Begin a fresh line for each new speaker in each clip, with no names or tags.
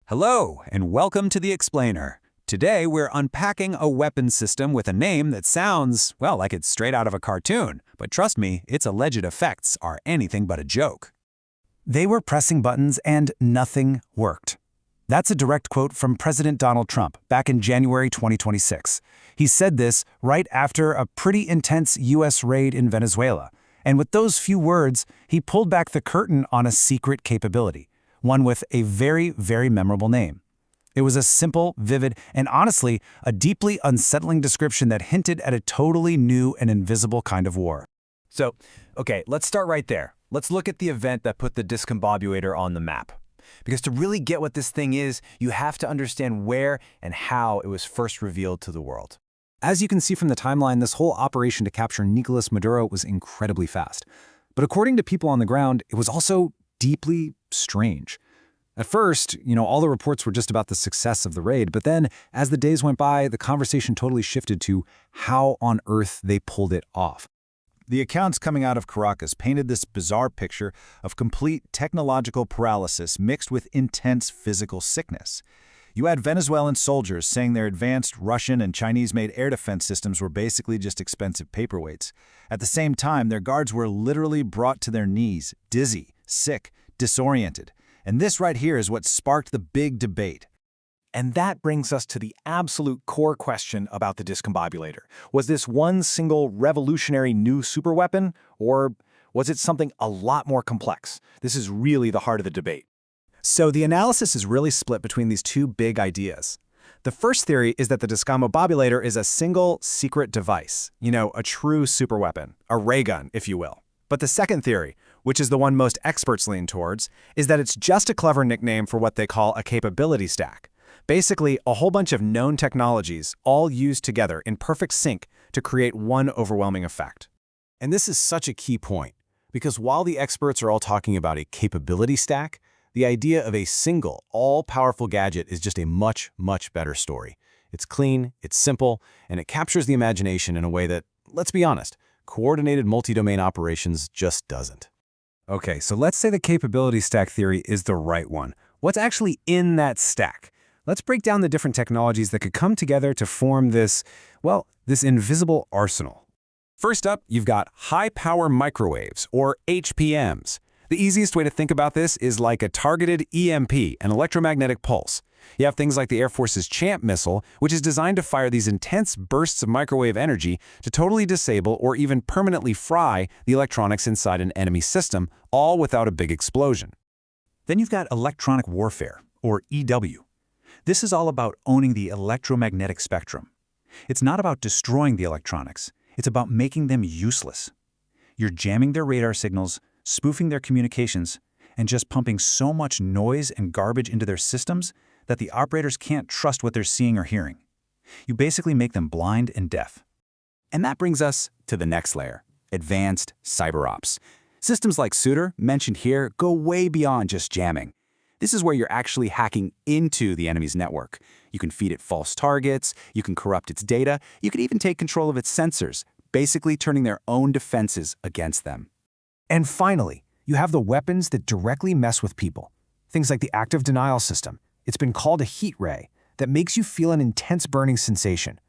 Hello, and welcome to The Explainer. Today, we're unpacking a weapon system with a name that sounds, well, like it's straight out of a cartoon. But trust me, its alleged effects are anything but a joke.
They were pressing buttons and nothing worked. That's a direct quote from President Donald Trump back in January 2026. He said this right after a pretty intense U.S. raid in Venezuela. And with those few words, he pulled back the curtain on a secret capability, one with a very, very memorable name. It was a simple, vivid, and honestly, a deeply unsettling description that hinted at a totally new and invisible kind of war.
So, okay, let's start right there. Let's look at the event that put the Discombobulator on the map. Because to really get what this thing is, you have to understand where and how it was first revealed to the world.
As you can see from the timeline, this whole operation to capture Nicolas Maduro was incredibly fast. But according to people on the ground, it was also deeply strange. At first, all the reports were just about the success of the raid, but then, as the days went by, the conversation totally shifted to how on earth they pulled it off.
The accounts coming out of Caracas painted this bizarre picture of complete technological paralysis mixed with intense physical sickness. You had Venezuelan soldiers saying their advanced Russian and Chinese-made air defense systems were basically just expensive paperweights. At the same time, their guards were literally brought to their knees, dizzy, sick, disoriented. And this right here is what sparked the big debate.
And that brings us to the absolute core question about the Discombobulator. Was this one single revolutionary new superweapon, or was it something a lot more complex? This is really the heart of the debate.
So the analysis is really split between these two big ideas. The first theory is that the Discombobulator is a single secret device, a true superweapon, a ray gun, if you will. But the second theory, which is the one most experts lean towards, is that it's just a clever nickname for what they call a capability stack. Basically, a whole bunch of known technologies all used together in perfect sync to create one overwhelming effect. And this is such a key point, because while the experts are all talking about a capability stack, the idea of a single, all-powerful gadget is just a much, much better story. It's clean, it's simple, and it captures the imagination in a way that, let's be honest, coordinated multi-domain operations just doesn't. Okay, so let's say the capability stack theory is the right one. What's actually in that stack? Let's break down the different technologies that could come together to form this invisible arsenal. First up, you've got high-power microwaves, or HPMs. The easiest way to think about this is like a targeted EMP, an electromagnetic pulse. You have things like the Air Force's Champ missile, which is designed to fire these intense bursts of microwave energy to totally disable or even permanently fry the electronics inside an enemy system, all without a big explosion.
Then you've got electronic warfare, or EW. This is all about owning the electromagnetic spectrum. It's not about destroying the electronics. It's about making them useless. You're jamming their radar signals, spoofing their communications, and just pumping so much noise and garbage into their systems that the operators can't trust what they're seeing or hearing. You basically make them blind and deaf.
And that brings us to the next layer, advanced cyber ops. Systems like Suitor, mentioned here, go way beyond just jamming. This is where you're actually hacking into the enemy's network. You can feed it false targets, you can corrupt its data, you can even take control of its sensors, basically turning their own defenses against them.
And finally, you have the weapons that directly mess with people. Things like the active denial system. It's been called a heat ray that makes you feel an intense burning sensation.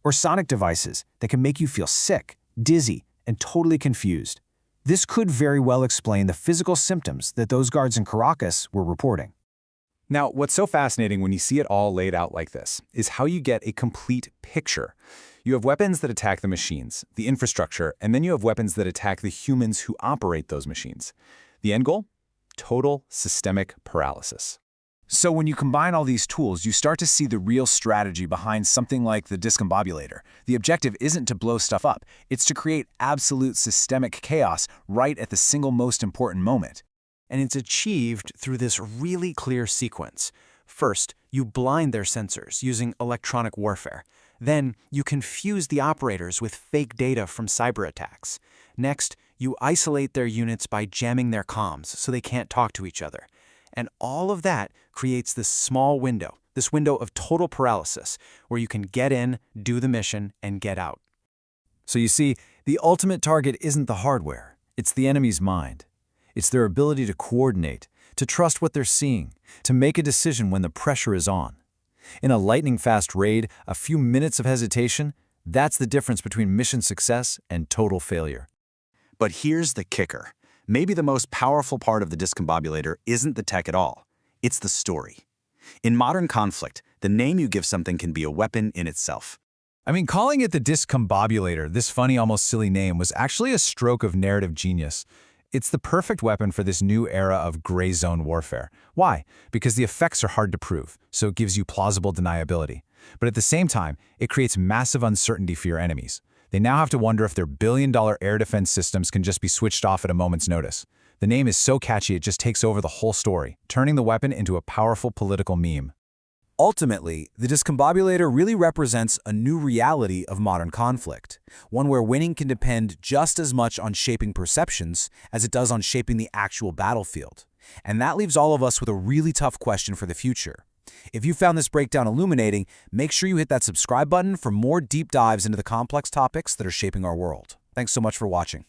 Or sonic devices that can make you feel sick, dizzy, and totally confused. This could very well explain the physical symptoms that those guards in Caracas were reporting.
Now, what's so fascinating when you see it all laid out like this is how you get a complete picture. You have weapons that attack the machines, the infrastructure, and then you have weapons that attack the humans who operate those machines. The end goal? Total systemic paralysis. So when you combine all these tools, you start to see the real strategy behind something like the Discombobulator. The objective isn't to blow stuff up. It's to create absolute systemic chaos right at the single most important moment. And it's achieved through this really clear sequence. First, you blind their sensors using electronic warfare. Then, you confuse the operators with fake data from cyber attacks. Next, you isolate their units by jamming their comms so they can't talk to each other. And all of that creates this small window, this window of total paralysis, where you can get in, do the mission, and get out.
So you see, the ultimate target isn't the hardware, it's the enemy's mind. It's their ability to coordinate,
to trust what they're seeing, to make a decision when the pressure is on. In a lightning-fast raid, a few minutes of hesitation, that's the difference between mission success and total failure.
But here's the kicker. Maybe the most powerful part of the Discombobulator isn't the tech at all. It's the story. In modern conflict, the name you give something can be a weapon in itself.
I mean, calling it the Discombobulator, this funny, almost silly name, was actually a stroke of narrative genius. It's the perfect weapon for this new era of gray zone warfare. Why? Because the effects are hard to prove, so it gives you plausible deniability. But at the same time, it creates massive uncertainty for your enemies. They now have to wonder if their billion-dollar air defense systems can just be switched off at a moment's notice. The name is so catchy it just takes over the whole story, turning the weapon into a powerful political meme.
Ultimately, the Discombobulator really represents a new reality of modern conflict, one where winning can depend just as much on shaping perceptions as it does on shaping the actual battlefield. And that leaves all of us with a really tough question for the future. If you found this breakdown illuminating, make sure you hit that subscribe button for more deep dives into the complex topics that are shaping our world. Thanks so much for watching.